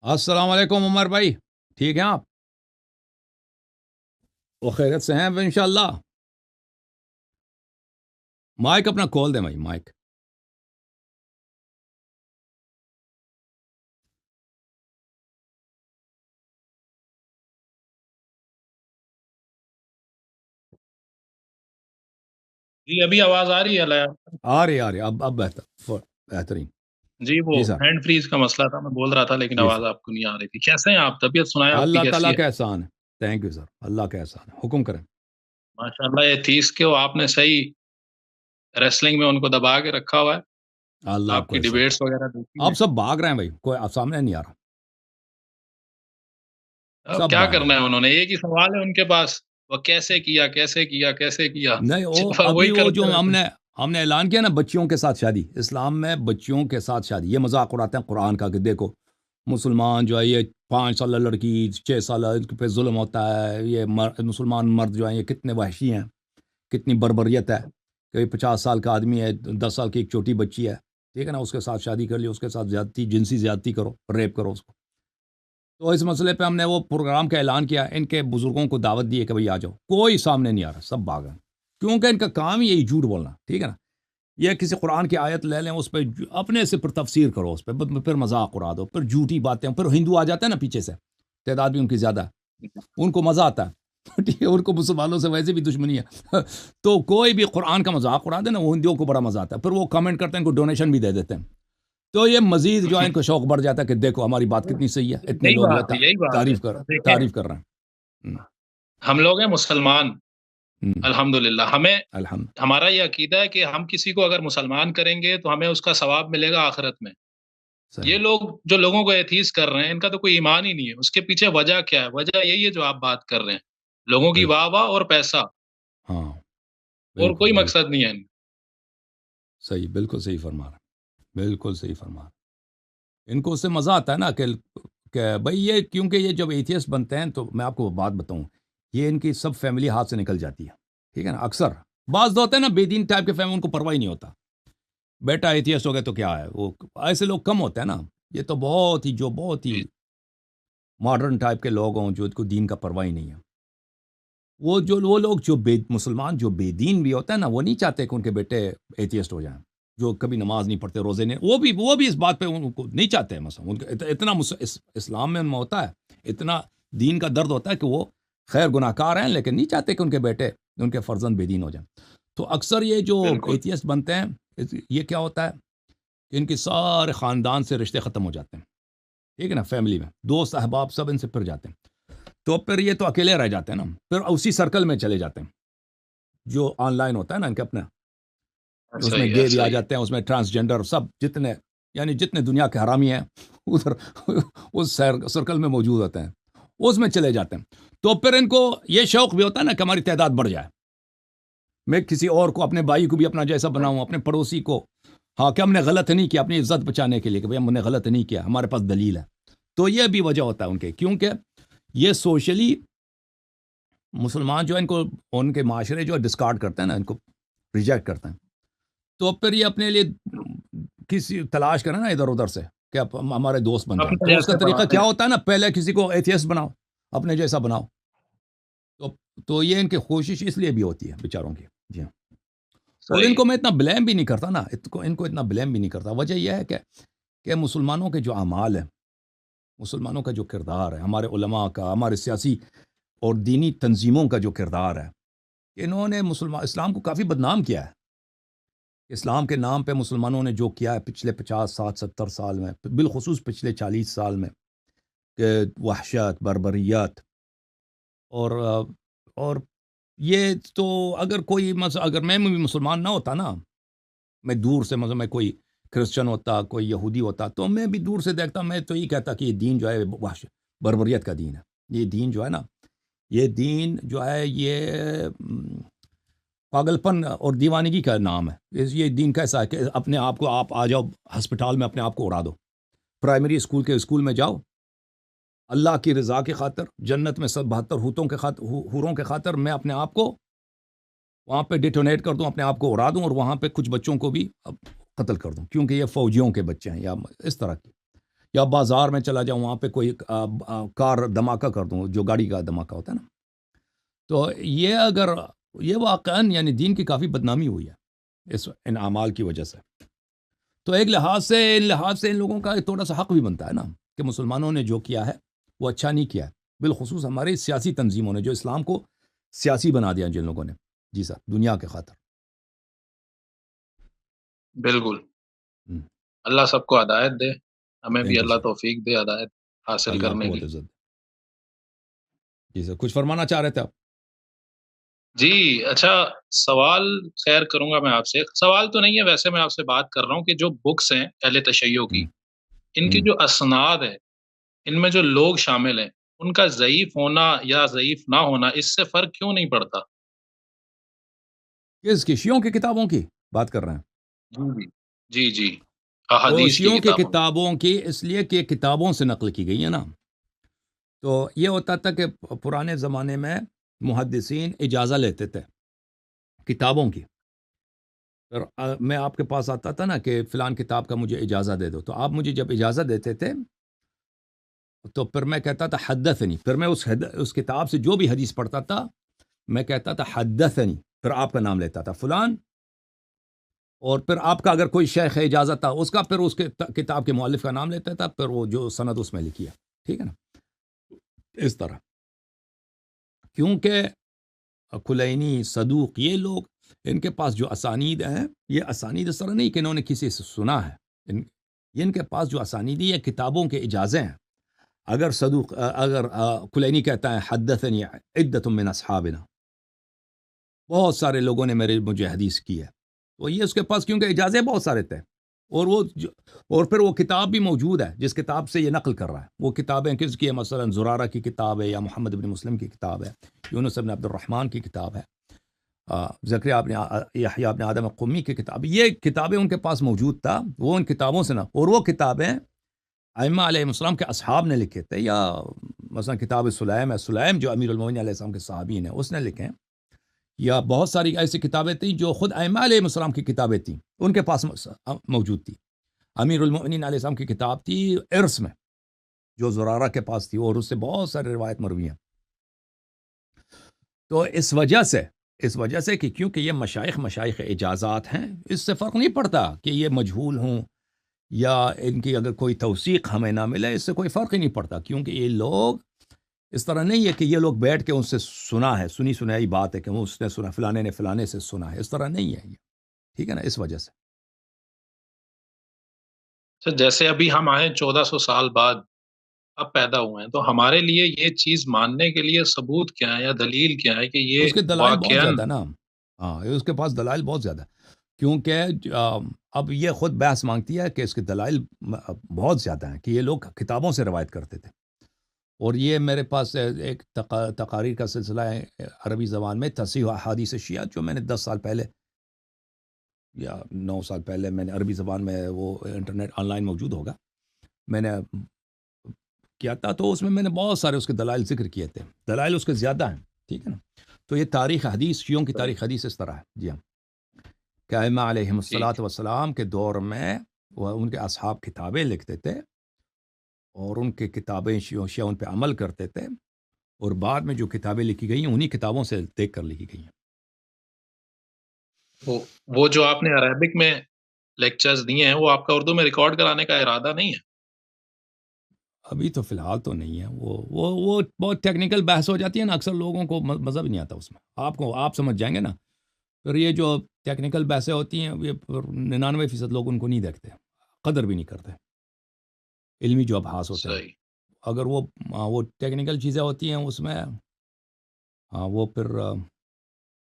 السلام علیکم عمر بھائی، ٹھیک ہیں آپ؟ وہ خیریت سے ہیں انشاءاللہ؟ مائک اپنا کھول دیں بھائی، مائک۔ جی ابھی آواز آ رہی ہے لیا؟ آ رہی اب بہترین۔ جی وہ جی سر، ہینڈ فریز کا مسئلہ تھا، میں بول رہا تھا لیکن جی آواز سر، آپ کو نہیں آ رہی تھی۔ کیسے ہیں آپ؟ طبیعت سنائیں، آپ کی اللہ کیسی تعالیٰ ہے؟ کا احسان ہے۔ تھینک یو سر، اللہ کا احسان ہے، حکم کریں۔ ماشاء اللہ، یہ تیس کے آپ نے صحیح ریسلنگ میں ان کو دبا کے رکھا ہوا ہے۔ اللہ آپ آپ کو کی عزت ڈیبیٹس دے۔ وغیرہ دیکھی میں۔ آپ سب بھاگ رہے ہیں بھائی، کوئی آپ سامنے نہیں آ رہا، اب سب کیا بھاگ رہے کرنا ہیں۔ ہے انہوں نے؟ ایک ہی سوال ہے ان کے پاس، وہ کیسے کیا کیسے کیا کیسے کیا، نہیں، وہ صرف ابھی وہی وہ جو کرتے ہم رہتے ہیں۔ نے ہم نے اعلان کیا نا، بچیوں کے ساتھ شادی، اسلام میں بچیوں کے ساتھ شادی، یہ مذاق اڑاتے ہیں قرآن کا کہ دیکھو مسلمان جو ہے یہ 5 سالہ لڑکی 6 سالہ ان پہ ظلم ہوتا ہے، یہ مسلمان مرد جو ہیں یہ کتنے وحشی ہیں، کتنی بربریت ہے کہ 50 سال کا آدمی ہے، 10 سال کی ایک چھوٹی بچی ہے، ٹھیک ہے نا، اس کے ساتھ شادی کر لی، اس کے ساتھ زیادتی، جنسی زیادتی کرو، ریپ کرو اس کو۔ تو اس مسئلے پہ ہم نے وہ پروگرام کا اعلان کیا، ان کے بزرگوں کو دعوت دی ہے کہ بھائی آ جاؤ، کوئی سامنے نہیں آ رہا، سب بھاگ ہیں، کیونکہ ان کا کام ہی یہی جھوٹ بولنا، ٹھیک ہے نا۔ یہ کسی قرآن کی آیت لے لیں، اس پہ اپنے سے پھر تفسیر کرو، اس پہ پھر مذاق اڑا دو، پھر جھوٹی باتیں، پھر ہندو آ جاتے ہیں نا پیچھے سے، تعداد بھی ان کی زیادہ ہے، ان کو مزہ آتا ہے ٹھیک ہے، ان کو مسلمانوں سے ویسے بھی دشمنی ہے تو کوئی بھی قرآن کا مذاق اڑا دے نا، وہ ہندوؤں کو بڑا مزہ آتا ہے، پھر وہ کمنٹ کرتے ہیں، ان کو ڈونیشن بھی دے دیتے ہیں، تو یہ مزید جو ہے ان کو شوق بڑھ جاتا ہے کہ دیکھو ہماری بات کتنی صحیح ہے، اتنے یہی لوگ جو بات ہے، ہے یہی بات ہے۔ دیکھیں، تعریف کر رہے ہیں۔ ہم لوگ ہیں مسلمان، الحمدللہ۔ ہمیں الحمد ہمارا یہ عقیدہ ہے کہ ہم کسی کو اگر مسلمان کریں گے تو ہمیں اس کا ثواب ملے گا آخرت میں۔ یہ صحیح، لوگ جو لوگوں کو ایتھیس کر رہے ہیں، ان کا تو کوئی ایمان ہی نہیں ہے۔ اس کے پیچھے وجہ کیا ہے؟ وجہ یہی ہے جو آپ بات کر رہے ہیں، لوگوں کی بالکل، واہ واہ اور پیسہ، ہاں، اور بالکل کوئی بالکل مقصد نہیں ہے۔ صحیح، بالکل صحیح فرما رہے ہیں، بالکل صحیح فرما رہے ہیں۔ ان کو اس سے مزہ آتا ہے نا کہ بھائی یہ کیونکہ یہ جب ایتھیسٹ بنتے ہیں تو میں آپ کو بات بتاؤں، یہ ان کی سب فیملی ہاتھ سے نکل جاتی ہے، ٹھیک ہے نا۔ اکثر بعض تو ہوتے ہیں نا بے دین ٹائپ کے فیملی، ان کو پرواہ ہی نہیں ہوتا، بیٹا ایتھیسٹ ہو گیا تو کیا ہے، وہ ایسے لوگ کم ہوتے ہیں نا، یہ تو بہت ہی جی ماڈرن ٹائپ کے لوگ ہوں جو ان کو دین کا پرواہ ہی نہیں ہے۔ وہ لوگ جو مسلمان جو بے دین بھی ہوتا ہے نا، وہ نہیں چاہتے کہ ان کے بیٹے ایتھیسٹ ہو جائیں، جو کبھی نماز نہیں پڑھتے، روزے نہیں، وہ بھی اس بات پہ ان کو نہیں چاہتے ہیں، مثلا ان کا اتنا اسلام میں ان میں ہوتا ہے، اتنا دین کا درد ہوتا ہے کہ وہ خیر گناہ کار ہیں لیکن نہیں چاہتے کہ ان کے بیٹے، ان کے فرزند بے دین ہو جائیں۔ تو اکثر یہ جو بالکل ایتھیسٹ بنتے ہیں، یہ کیا ہوتا ہے کہ ان کے سارے خاندان سے رشتے ختم ہو جاتے ہیں، ٹھیک ہے نا، فیملی میں دوست احباب سب ان سے پھر جاتے ہیں، تو پھر یہ تو اکیلے رہ جاتے ہیں نا، پھر اسی سرکل میں چلے جاتے ہیں جو آن لائن ہوتا ہے نا ان کے اپنے، اس میں صحیح ہے، گے بھی آ صحیح ہے۔ جاتے ہیں، اس میں ٹرانسجینڈر سب جتنے، یعنی جتنے دنیا کے حرامی ہیں ادھر اس سرکل میں موجود ہوتے ہیں، اس میں چلے جاتے ہیں، تو پھر ان کو یہ شوق بھی ہوتا ہے نا کہ ہماری تعداد بڑھ جائے، میں کسی اور کو، اپنے بھائی کو بھی اپنا جیسا بناؤں، اپنے پڑوسی کو، ہاں کہ ہم نے غلط نہیں کیا، اپنی عزت بچانے کے لیے کہ بھئی ہم نے غلط نہیں کیا، ہمارے پاس دلیل ہے، تو یہ بھی وجہ ہوتا ہے ان کے، کیونکہ یہ سوشلی مسلمان جو ہے ان کو، ان کے معاشرے جو ڈسکارڈ کرتے ہیں نا، ان کو ریجیکٹ کرتے ہیں، تو پھر یہ اپنے لیے کسی تلاش کریں نا ادھر ادھر سے کہ ہمارے دوست بن جائیں، اپنے تو اس کا جیسے طریقہ بناتے کیا ہیں۔ ہوتا ہے نا، پہلے کسی کو ایتھیسٹ بناؤ، اپنے جیسا بناؤ، تو یہ ان کی کوشش اس لیے بھی ہوتی ہے بیچاروں کی، جی ہاں۔ اور ان صحیح کو میں اتنا بلیم بھی نہیں کرتا نا، ان کو اتنا بلیم بھی نہیں کرتا، وجہ یہ ہے کہ مسلمانوں کے جو اعمال ہیں، مسلمانوں کا جو کردار ہے، ہمارے علماء کا، ہمارے سیاسی اور دینی تنظیموں کا جو کردار ہے، انہوں نے اسلام کو کافی بدنام کیا ہے، اسلام کے نام پہ مسلمانوں نے جو کیا ہے پچھلے 50 60 70 سال میں، بالخصوص پچھلے 40 سال میں، کہ وحشت، بربریت، اور یہ تو اگر کوئی اگر میں بھی مسلمان نہ ہوتا نا، میں دور سے میں کوئی کرسچن ہوتا، کوئی یہودی ہوتا، تو میں بھی دور سے دیکھتا، میں تو یہ کہتا کہ یہ دین جو ہے وحشت بربریت کا دین ہے، یہ دین جو ہے نا، یہ دین جو ہے یہ پاگل پن اور دیوانگی کا نام ہے، یہ دین کیسا ہے کہ اپنے آپ کو آپ آ جاؤ ہسپتال میں اپنے آپ کو اڑا دو، پرائمری اسکول میں جاؤ، اللہ کی رضا کی خاطر، جنت میں 72 حوروں کے خاطر میں اپنے آپ کو وہاں پہ ڈیٹونیٹ کر دوں، اپنے آپ کو اڑا دوں، اور وہاں پہ کچھ بچوں کو بھی قتل کر دوں کیونکہ یہ فوجیوں کے بچے ہیں یا اس طرح کی، یا بازار میں چلا جاؤں وہاں پہ کوئی کار دھماکہ کر دوں، جو گاڑی کا دھماکہ ہوتا ہے نا، تو یہ اگر یہ واقعاً یعنی دین کی کافی بدنامی ہوئی ہے ان اعمال کی وجہ سے. تو ایک لحاظ سے ان لوگوں کا تھوڑا سا حق بھی بنتا ہے نا کہ مسلمانوں نے جو کیا ہے وہ اچھا نہیں کیا ہے، بالخصوص ہماری سیاسی تنظیموں نے جو اسلام کو سیاسی بنا دیا جن لوگوں نے. جی سر، دنیا کے خاطر. بالکل. ہم، اللہ سب کو ہدایت دے، ہمیں بھی تھینک یو اللہ سر، توفیق دے ہدایت حاصل اللہ کرنے قوت کی. عزت. جی سر، کچھ فرمانا چاہ رہے تھے آپ؟ جی اچھا، سوال خیر کروں گا میں آپ سے. سوال تو نہیں ہے ویسے، میں آپ سے بات کر رہا ہوں کہ جو بکس ہیں اہل تشیع کی، ہم، ان کی ہم. جو اسناد ہے، ان میں جو لوگ شامل ہیں، ان کا ضعیف ہونا یا ضعیف نہ ہونا اس سے فرق کیوں نہیں پڑتا؟ کس کی شیعوں کی کتابوں کی بات کر رہے ہیں؟ جی جی جی، تو احادیث کی شیعوں کی کتابوں میں. کتابوں کی اس لیے کہ کتابوں سے نقل کی گئی ہے نا. تو یہ ہوتا تھا کہ پرانے زمانے میں محدثین اجازہ لیتے تھے کتابوں کی. پھر میں آپ کے پاس آتا تھا نا کہ فلان کتاب کا مجھے اجازہ دے دو، تو آپ مجھے جب اجازہ دیتے تھے تو پھر میں کہتا تھا حدثنی، پھر میں اس کتاب سے جو بھی حدیث پڑھتا تھا میں کہتا تھا حدثنی، پھر آپ کا نام لیتا تھا فلان، اور پھر آپ کا اگر کوئی شیخ اجازت تھا اس کا، پھر اس کے کتاب کے مؤلف کا نام لیتا تھا، پھر وہ جو سند اس میں لکھی ہے. ٹھیک ہے نا، اس طرح. کیونکہ کلینی، صدوق، یہ لوگ ان کے پاس جو اسانید ہیں، یہ اسانید اس طرح نہیں کہ انہوں نے کسی سے سنا ہے. ان کے پاس جو اسانید یہ کتابوں کے اجازے ہیں. اگر صدوق اگر کلینی کہتا ہے حدثنی عدۃ من اصحابنا، بہت سارے لوگوں نے مجھے حدیث کی ہے، تو یہ اس کے پاس کیونکہ اجازے بہت سارے تھے، اور پھر وہ کتاب بھی موجود ہے جس کتاب سے یہ نقل کر رہا ہے. وہ کتابیں کس کی ہے؟ مثلا زرارہ کی کتاب ہے، یا محمد بن مسلم کی کتاب ہے، یونس بن عبد الرحمن کی کتاب ہے، زکریا بن یحییٰ بن آدم قمی کی کتاب. یہ کتابیں ان کے پاس موجود تھا، وہ ان کتابوں سے نہ، اور وہ کتابیں ائمہ علیہ السلام کے اصحاب نے لکھے تھے. یا مثلا کتاب سلیم ہے، سلیم جو امیر المومنین علیہ السلام کے صحابی ہیں اس نے لکھے. یا بہت ساری ایسی کتابیں تھیں جو خود ائمہ علیہ السلام کی کتابیں تھیں، ان کے پاس موجود تھی. امیر المومنین علیہ السلام کی کتاب تھی ارث میں جو زرارہ کے پاس تھی، اور اس سے بہت سارے روایت مروی ہیں. تو اس وجہ سے کہ کیونکہ یہ مشائخ اجازات ہیں، اس سے فرق نہیں پڑتا کہ یہ مجہول ہوں یا ان کی اگر کوئی توثیق ہمیں نہ ملے، اس سے کوئی فرق ہی نہیں پڑتا. کیونکہ یہ لوگ اس طرح نہیں ہے کہ یہ لوگ بیٹھ کے ان سے سنا ہے، سنی سنائی بات ہے کہ وہ اس نے سنا، فلانے نے فلانے سے سنا ہے، اس طرح نہیں ہے یہ. ٹھیک ہے نا، اس وجہ سے. جیسے ابھی ہم آئے 1400 سال بعد، اب پیدا ہوئے ہیں، تو ہمارے لیے یہ چیز ماننے کے لیے ثبوت کیا ہے یا دلیل کیا ہے کہ یہ اس کے دلائل بہت واقعاً؟ زیادہ نا. ہاں، اس کے پاس دلائل بہت زیادہ، کیونکہ اب یہ خود بحث مانگتی ہے کہ اس کے دلائل بہت زیادہ ہیں کہ یہ لوگ کتابوں سے روایت کرتے تھے. اور یہ میرے پاس ایک تقاریر کا سلسلہ ہے عربی زبان میں، تصحیح احادیث شیعہ، جو میں نے 10 سال پہلے یا 9 سال پہلے میں نے عربی زبان میں، وہ انٹرنیٹ آن لائن موجود ہوگا، میں نے کیا تھا. تو اس میں نے بہت سارے اس کے دلائل ذکر کیے تھے. دلائل اس کے زیادہ ہیں. ٹھیک ہے نا. تو یہ تاریخ حدیث، شیعوں کی تاریخ حدیث اس طرح ہے. جی ہاں، کہ ائمہ علیہم ٹھیک. السلام کے دور میں وہ ان کے اصحاب کتابیں لکھتے تھے، اور ان کے کتابیں شیعہ ان پہ عمل کرتے تھے، اور بعد میں جو کتابیں لکھی گئی ہیں انہی کتابوں سے دیکھ کر لکھی گئی ہیں. وہ جو آپ نے عربک میں لیکچرز دیے ہیں، وہ آپ کا اردو میں ریکارڈ کرانے کا ارادہ نہیں ہے؟ ابھی تو فی الحال تو نہیں ہے. وہ بہت ٹیکنیکل بحث ہو جاتی ہے نا، اکثر لوگوں کو مزہ بھی نہیں آتا اس میں. آپ سمجھ جائیں گے نا. پھر یہ جو ٹیکنیکل بحثیں ہوتی ہیں، یہ 99% لوگ ان کو نہیں دیکھتے، قدر بھی نہیں کرتے. علمی جو ابحاث ہوتے ہیں، صحیح. اگر وہ ٹیکنیکل چیزیں ہوتی ہیں اس میں، وہ پھر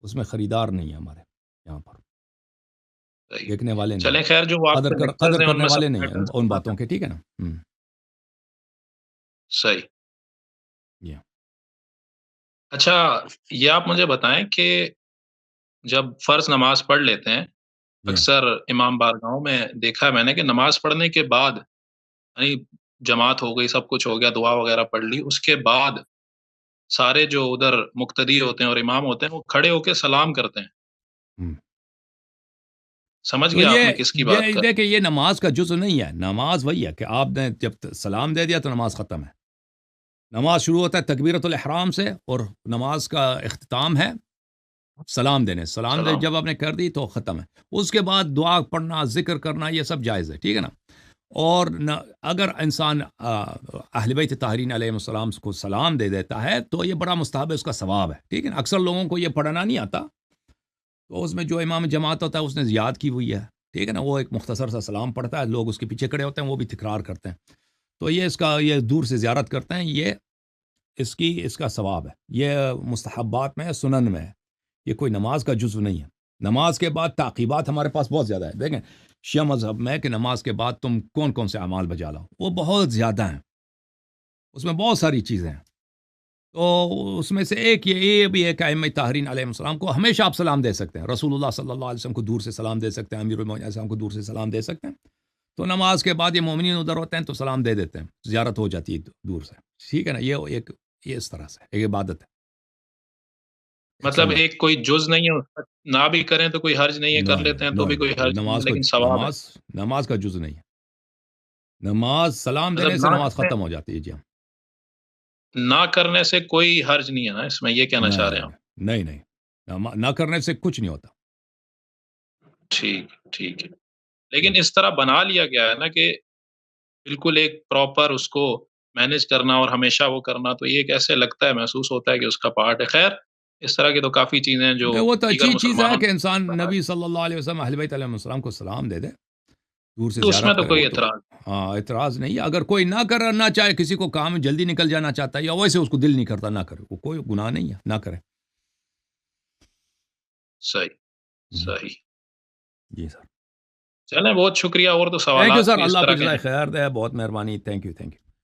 اس میں خریدار نہیں ہے ہمارے یہاں پر، صحیح. دیکھنے والے نہیں چلیں ہیں، خیر، جو آپ کے لیکچرز قدر ہیں ان کرنے میں والے سب نہیں ہیں ٹائٹلز ان بات ہے. باتوں کے. ٹھیک ہے نا. صحیح. Yeah. اچھا، یہ آپ مجھے بتائیں کہ جب فرض نماز پڑھ لیتے ہیں، Yeah. اکثر امام بارگاہوں میں دیکھا ہے میں نے کہ نماز پڑھنے کے بعد، یعنی جماعت ہو گئی، سب کچھ ہو گیا، دعا وغیرہ پڑھ لی، اس کے بعد سارے جو ادھر مقتدی ہوتے ہیں اور امام ہوتے ہیں وہ کھڑے ہو کے سلام کرتے ہیں. Hmm. سمجھ تو گیا آپ میں کس کی بات کر؟ دیکھیں یہ نماز کا جزء نہیں ہے. نماز وہی ہے کہ آپ نے جب سلام دے دیا تو نماز ختم ہے. نماز شروع ہوتا ہے تکبیرۃ الاحرام سے اور نماز کا اختتام ہے سلام دینے. سلام دے سلام. جب آپ نے کر دی تو ختم ہے. اس کے بعد دعا پڑھنا ذکر کرنا یہ سب جائز ہے, ٹھیک ہے نا. اور اگر انسان اہل بیت طاہرین علیہ السلام کو سلام دے دیتا ہے تو یہ بڑا مستحب ہے, اس کا ثواب ہے, ٹھیک ہے نا. اکثر لوگوں کو یہ پڑھنا نہیں آتا, تو اس میں جو امام جماعت ہوتا ہے اس نے یاد کی ہوئی ہے, ٹھیک ہے نا. وہ ایک مختصر سا سلام پڑھتا ہے, لوگ اس کے پیچھے کھڑے ہوتے ہیں, وہ بھی تکرار کرتے ہیں. تو یہ اس کا یہ دور سے زیارت کرتے ہیں, یہ اس کا ثواب ہے. یہ مستحبات میں ہے, سنن میں ہے, یہ کوئی نماز کا جزو نہیں ہے. نماز کے بعد تعقیبات ہمارے پاس بہت زیادہ ہے. دیکھیں شیعہ مذہب میں کہ نماز کے بعد تم کون کون سے اعمال بجا لاؤ, وہ بہت زیادہ ہیں, اس میں بہت ساری چیزیں ہیں. تو اس میں سے ایک یہ بھی ہے کہ ائمہ طاہرین علیہ السلام کو ہمیشہ آپ سلام دے سکتے ہیں. رسول اللہ صلی اللہ علیہ وسلم کو دور سے سلام دے سکتے ہیں, امیر المومنین علیہ السلام کو دور سے سلام دے سکتے ہیں. تو نماز کے بعد یہ مومنین ادھر ہوتے ہیں تو سلام دے دیتے ہیں, زیارت ہو جاتی ہے دور سے, ٹھیک ہے نا. یہ اس طرح سے ایک عبادت ہے. مطلب ایک کوئی جز نہیں ہے, نہ بھی کریں تو کوئی حرج نہیں ہے, کر لیتے ہیں تو بھی کوئی حرج نہیں ہے, لیکن ثواب ہے. نماز کا جز نہیں ہے. نماز سلام مطلب دینے سے نماز ختم ہو جاتی ہے. جی ہم نہ کرنے سے کوئی حرج نہیں ہے نا, اس میں یہ کہنا چاہ رہے ہیں آپ؟ نہیں, نہ کرنے سے کچھ نہیں ہوتا. ٹھیک ٹھیک ہے. لیکن اس طرح بنا لیا گیا ہے نا کہ بالکل ایک پراپر اس کو مینج کرنا اور ہمیشہ وہ کرنا, تو یہ کیسے لگتا ہے, محسوس ہوتا ہے کہ اس کا پارٹ ہے. خیر اس طرح کی تو کافی چیزیں ہیں جو وہ تو دیگر اچھی چیز ہے مسلمانوں کہ انسان نبی صلی اللہ علیہ وسلم اہل بیت علیہ السلام کو سلام دے دے, دور سے تو اس میں زیارت تو کرے, کوئی وہ تو اعتراض ہاں اعتراض نہیں ہے. اگر کوئی نہ کرنا چاہے, کسی کو کام جلدی نکل جانا چاہتا ہے یا ویسے اس کو دل نہیں کرتا, نہ کرے, وہ کوئی گناہ نہیں ہے, نہ کرے. صحیح. جی سر, چلیں, بہت شکریہ. اور تو تھینک یو سوالات سر, بھی اس اللہ آپ کو طرح کے جزائے ہیں. خیر دے, بہت مہربانی, تھینک یو.